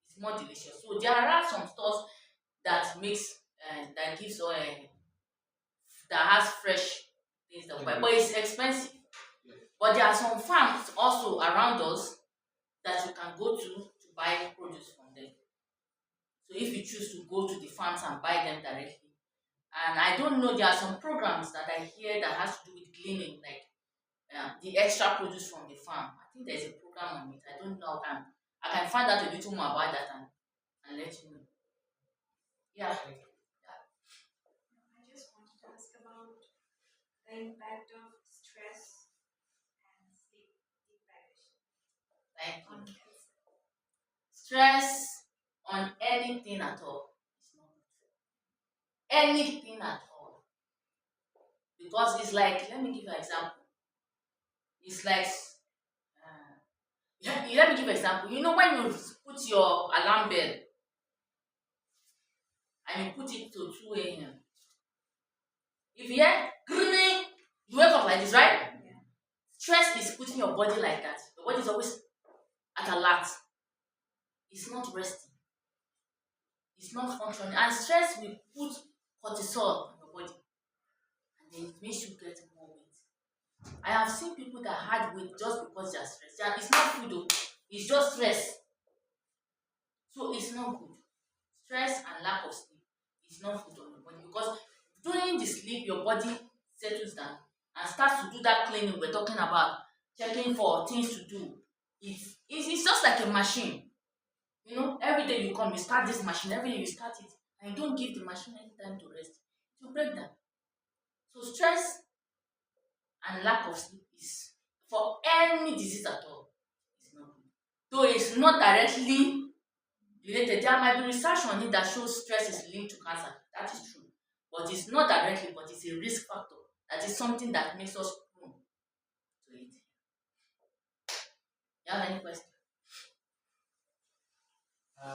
It's more delicious. So there are some stores that makes that gives that has fresh things that we buy, but it's expensive. Yeah. But there are some farms also around us that you can go to buy produce from them. So if you choose to go to the farms and buy them directly, and I don't know, there are some programs that I hear that has to do with cleaning, like the extra produce from the farm. I think there's a program on it. I don't know. I can find out a little more about that and let you know. Yeah. I just wanted to ask about the impact of stress and sleep deprivation Thank on you. cancer. Stress on anything at all is not good. Anything at all. Because it's like, let me give you an example. It's like, let me give you an example. You know, when you put your alarm bell and you put it to 2 a.m., if you hear greening, you wake up like this, right? Yeah. Stress is putting your body like that. Your body is always at alert. It's not resting. It's not functioning. And stress will put cortisol on your body. And then it makes you get more weight. I have seen people that had weight just because they are stressed. It's not food though. It's just stress. So it's not good. Stress and lack of sleep is not good on your body because during the sleep, your body settles down and starts to do that cleaning we're talking about, checking for things to do. It's just like a machine. You know, every day you come, you start this machine, every day you start it, and you don't give the machine any time to rest. It will break down. So stress and lack of sleep is for any disease at all. It's not good. Though it's not directly related. There might be research on it that shows stress is linked to cancer. That is true. But it's not directly, but it's a risk factor. That is something that makes us prone to it. You have any question?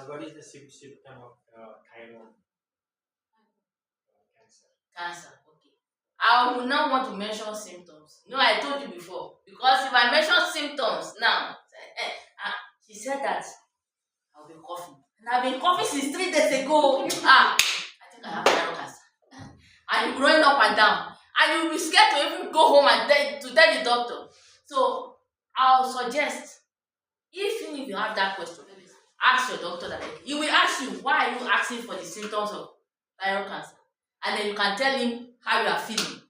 What is the symptom of thyroid cancer? Cancer. Okay. I will not want to mention symptoms. No, I told you before. Because if I mention symptoms now, she said that I'll be coughing. And I've been coughing since 3 days ago. I think I have thyroid cancer. And you're growing up and down. And you'll be scared to even go home and tell the doctor. So I'll suggest, even if you have that question, ask your doctor directly. He will ask you, why are you asking for the symptoms of thyroid cancer? And then you can tell him how you are feeling.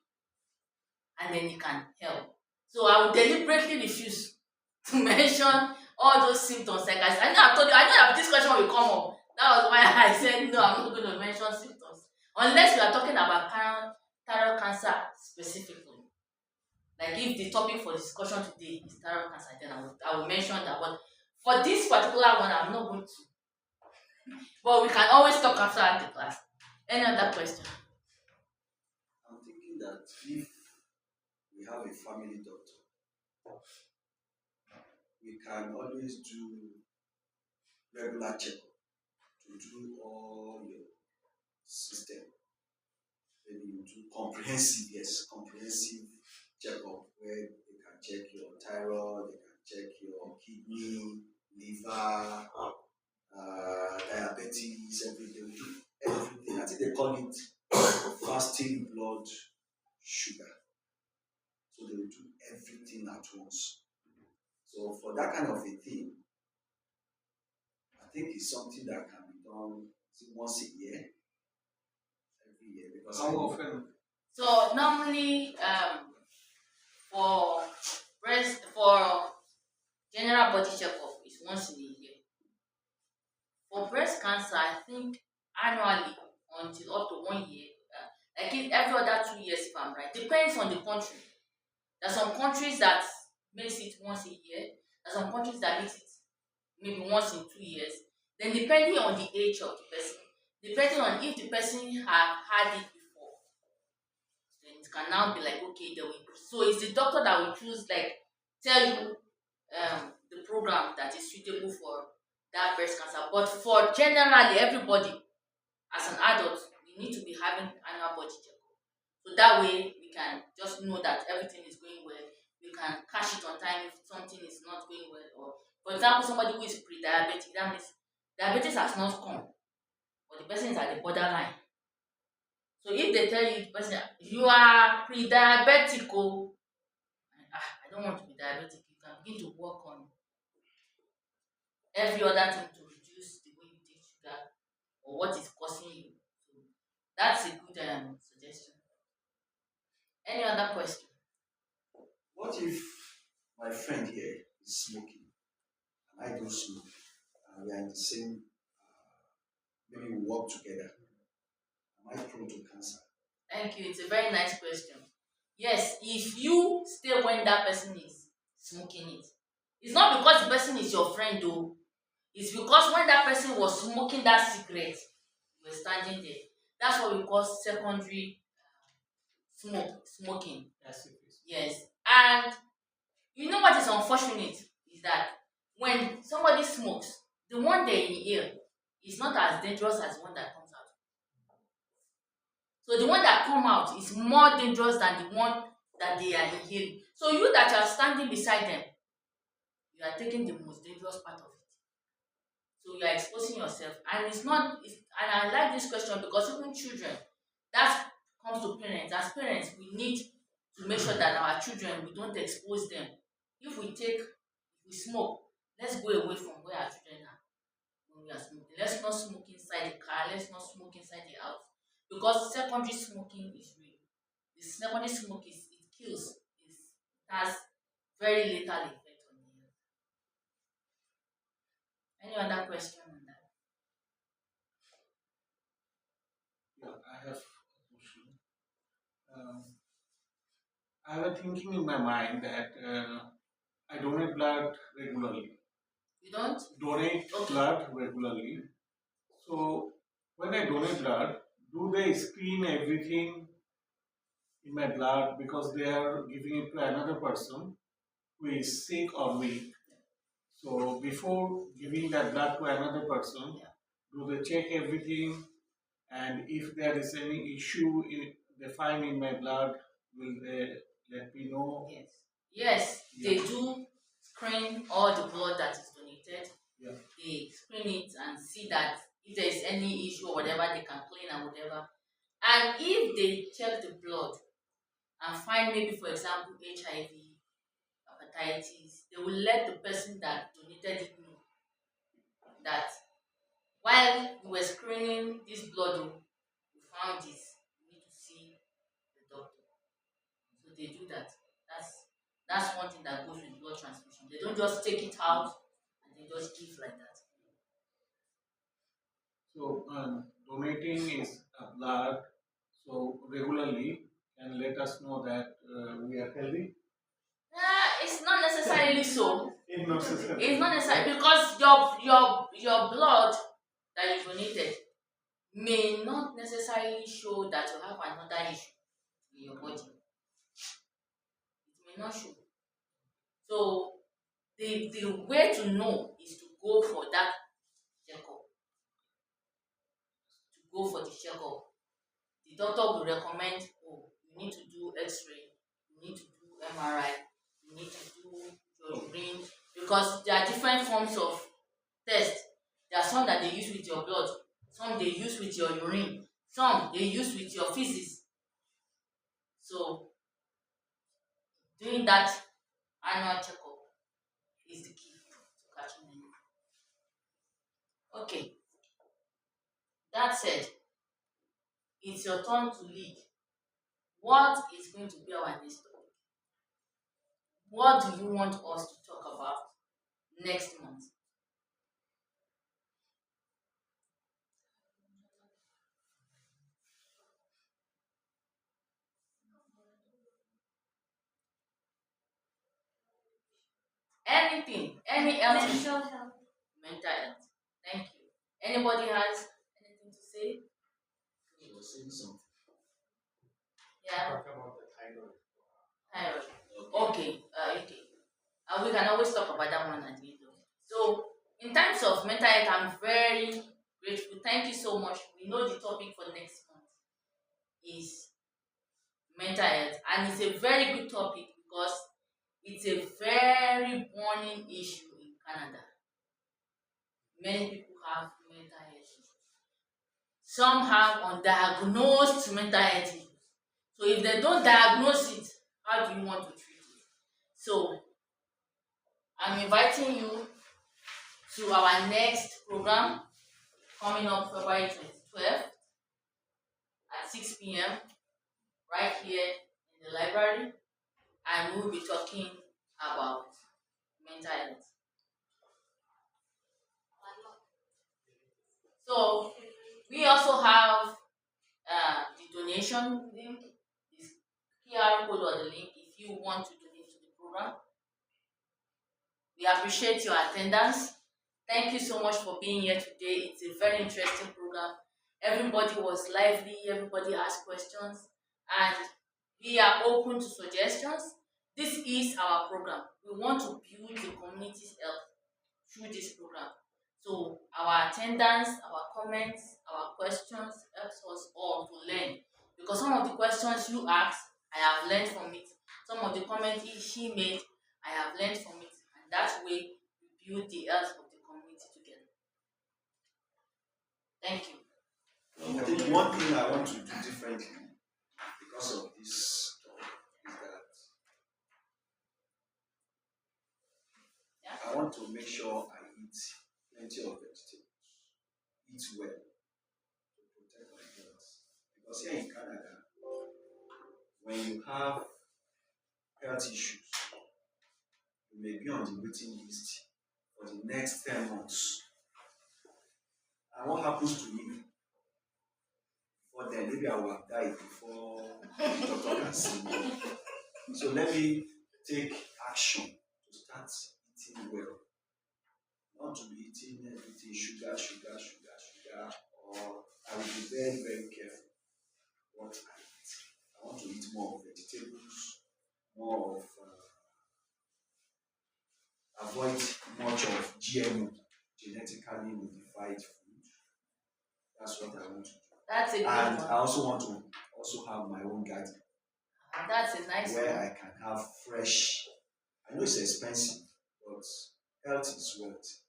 And then he can help. So I will deliberately refuse to mention all those symptoms. Like I know I told you, I know that this question will come up. That was why I said no, I'm not going to mention symptoms. Unless we are talking about thyroid cancer specifically. Like if the topic for discussion today is thyroid cancer, then I will mention that. But for this particular one, I'm not going to. But we can always talk after the class. Any other question? I'm thinking that if we have a family doctor, we can always do regular checkup to do all your system. Maybe you do comprehensive checkup where they can check your thyroid, they can check your kidney, liver, diabetes, everything. I think they call it fasting blood sugar. So they will do everything at once. So for that kind of a thing, I think it's something that can be done once a year, every year. Because How often? So normally, for general body checkup is once in a year. For breast cancer, I think annually until up to 1 year. Like every other 2 years, if I'm right. Depends on the country. There are some countries that makes it once a year. There are some countries that makes it maybe once in 2 years. Then depending on the age of the person, depending on if the person have had it before, then it can now be like okay, they will. So it's the doctor that will choose like tell you the program that is suitable for that breast cancer. But for generally everybody as an adult, we need to be having annual body checkup. So that way we can just know that everything is going well. We can catch it on time if something is not going well. Or for example, somebody who is pre-diabetic, that means diabetes has not come, but the person is at the borderline. So if they tell you the person you are pre-diabetic, oh, I don't want to be diabetic, you can begin to work on every other thing to reduce the way you take sugar or what is causing you. So that's a good suggestion. Any other question? What if my friend here is smoking and I don't smoke and we are in the same, maybe we work together? Am I prone to cancer? Thank you. It's a very nice question. Yes, if you stay when that person is smoking it, it's not because the person is your friend though. It's because when that person was smoking that cigarette, you were standing there. That's what we call secondary smoking. Acid. Yes. And you know what is unfortunate is that when somebody smokes, the one they inhale is not as dangerous as the one that comes out. So the one that come out is more dangerous than the one that they are inhaling. So you that are standing beside them, you are taking the most dangerous part of it. So you are exposing yourself, and and I like this question because even children, that comes to parents. As parents, we need to make sure that our children we don't expose them. If we smoke, let's go away from where our children are when we are smoking. Let's not smoke inside the car. Let's not smoke inside the house because secondary smoking is real. The secondary smoke it kills. It has very little effect on the health. Any other question on that? Yeah, I have a question. Um, I was thinking in my mind that I donate blood regularly. You don't? Donate Okay. blood regularly. So when I donate blood, do they screen everything in my blood because they are giving it to another person who is sick or weak? So before giving that blood to another person, Yeah. do they check everything? And if there is any issue they find in my blood, will they let me know? Yes. Yes, Yeah. they do screen all the blood that is donated. Yeah. They screen it and see that if there is any issue or whatever, they can clean and whatever. And if they check the blood and find maybe, for example, HIV, hepatitis, they will let the person that donated it know that while we were screening this blood, oh, we found this. You need to see the doctor. So they do that. That's one thing that goes with blood transfusion. They don't just take it out and they just give like that. So donating is blood so regularly can let us know that we are healthy. It's not necessarily so. It's not necessary. It's not necessary because your blood that you donated may not necessarily show that you have another issue in your body. It may not show. So the way to know is to go for that checkup. To go for the checkup. The doctor will recommend, oh, you need to do X-ray, you need to do MRI, you need to do your urine because there are different forms of tests. There are some that they use with your blood, some they use with your urine, some they use with your feces. So doing that annual checkup is the key to catching them. Okay, that said, it's your turn to lead. What is going to be our next topic? What do you want us to talk about next month? anything, any health issue. Mental health. Mental health. Thank you. Anybody has anything to say? She was saying something. Yeah. Talk about the thyroid. Thyroid. Okay. Okay. We can always talk about that one at the end. So, in terms of mental health, I'm very grateful. Thank you so much. We know the topic for next month is mental health, and it's a very good topic because it's a very burning issue in Canada. Many people have mental health issues. Some have undiagnosed mental health issues. So if they don't diagnose it, how do you want to treat it? So I'm inviting you to our next program coming up February 12th at 6 p.m. right here in the library, and we'll be talking about mental health. So we also have the donation link, this QR code or the link if you want to donate to the program. We appreciate your attendance. Thank you so much for being here today. It's a very interesting program. Everybody was lively, everybody asked questions, and we are open to suggestions. This is our program. We want to build the community's health through this program. So our attendance, our comments, our questions helps us all to learn. Because some of the questions you asked, I have learned from it. Some of the comments she made, I have learned from it. And that way we build the health of the community together. Thank you. I think one thing I want to do differently because of this talk is that I want to make sure I eat plenty of vegetables, eat well to protect my health. Because here in Canada, when you have health issues, you may be on the waiting list for the next 10 months. And what happens to me? Before then, maybe I will have died before the doctor can see me. So let me take action to start eating well. Not to be eating everything sugar, or I will be very, very careful what I eat. I want to eat more of vegetables, more of avoid much of GMO, genetically modified food. That's what I want to do. That's a good And one. I also want to have my own garden That's a nice where one. I can have fresh. I know it's expensive, but health is wealth.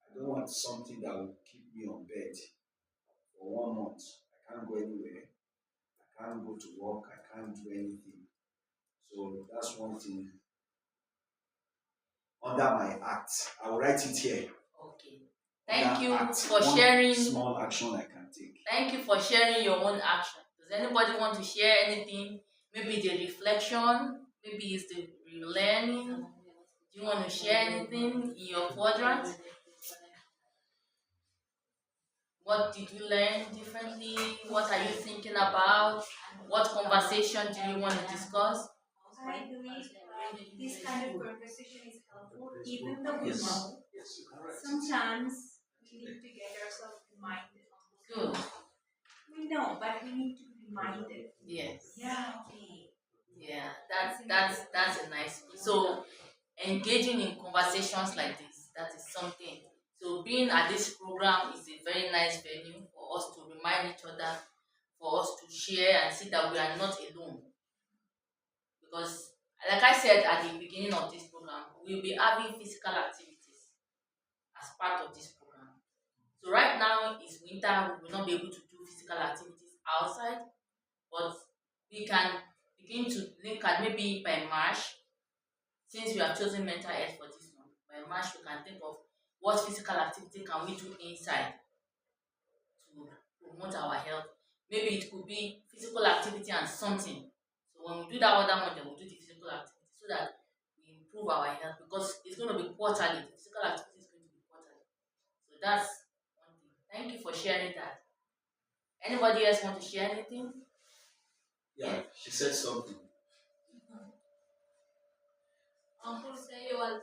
I don't want something that will keep me on bed for 1 month. I can't go anywhere. I can't go to work. I can't do anything. So that's one thing. Under my act, I will write it here. Okay. Thank you Act, for one sharing. Small action I can take. Thank you for sharing your own action. Does anybody want to share anything? Maybe the reflection, maybe it's the relearning. Do you want to share anything in your quadrant? What did you learn differently? What are you thinking about? What conversation do you want to discuss? I believe this kind of conversation is helpful, even though we know sometimes we need to get ourselves reminded. Good. We know, but we need to be reminded. Yes. Yeah, okay. Yeah, that's a nice one. So engaging in conversations like this, that is something. So being at this program is a very nice venue for us to remind each other, for us to share and see that we are not alone. Because like I said at the beginning of this program, we'll be having physical activities as part of this program. So right now it's winter, we will not be able to do physical activities outside, but we can begin to link at maybe by March, since we have chosen mental health for this month. By March, we can think of what physical activity can we do inside to promote our health. Maybe it could be physical activity and something. So when we do that other one, then we'll do the physical activity so that we improve our health, because it's going to be quarterly. The physical activity is going to be quarterly. So that's one thing. Thank you for sharing that. Anybody else want to share anything? Yeah, she said something. Uncle say you was.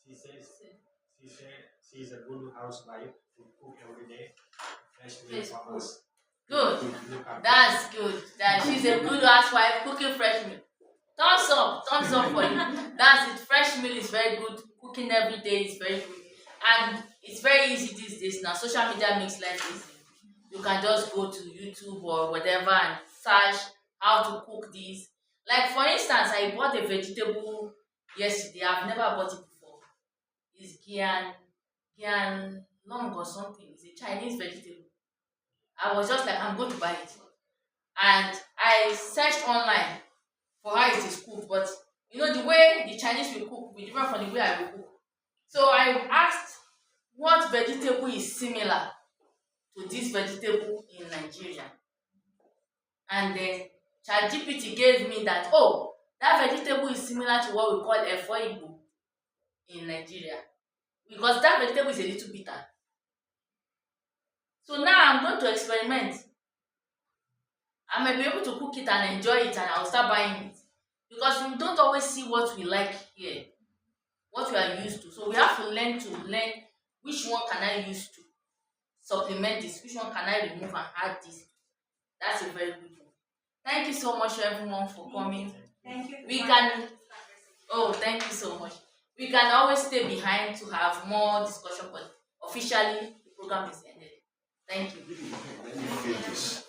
She says she's a good housewife who cook every day, fresh meal for us. Good. To look after. That's good. That she's a good housewife cooking fresh meal. Thumbs up for you. That's it. Fresh meal is very good. Cooking every day is very good, and it's very easy these days now. Social media makes life easy. You can just go to YouTube or whatever and search how to cook this. Like for instance, I bought a vegetable yesterday. I've never bought it before. It's Gian Long or something. It's a Chinese vegetable. I was just like, I'm going to buy it. And I searched online for how it is cooked, but you know, the way the Chinese will cook will be different from the way I will cook. So I asked what vegetable is similar to this vegetable in Nigeria. And then ChatGPT gave me that, oh, that vegetable is similar to what we call efo igbo in Nigeria. Because that vegetable is a little bitter. So now I'm going to experiment. I may be able to cook it and enjoy it, and I'll start buying it. Because we don't always see what we like here, what we are used to. So we have to learn which one can I use to supplement this, which one can I remove and add this. That's a very good one. Thank you so much everyone for coming. Thank you. We can, oh, thank you so much. We can always stay behind to have more discussion, but officially the program is ended. Thank you. Let me feel this.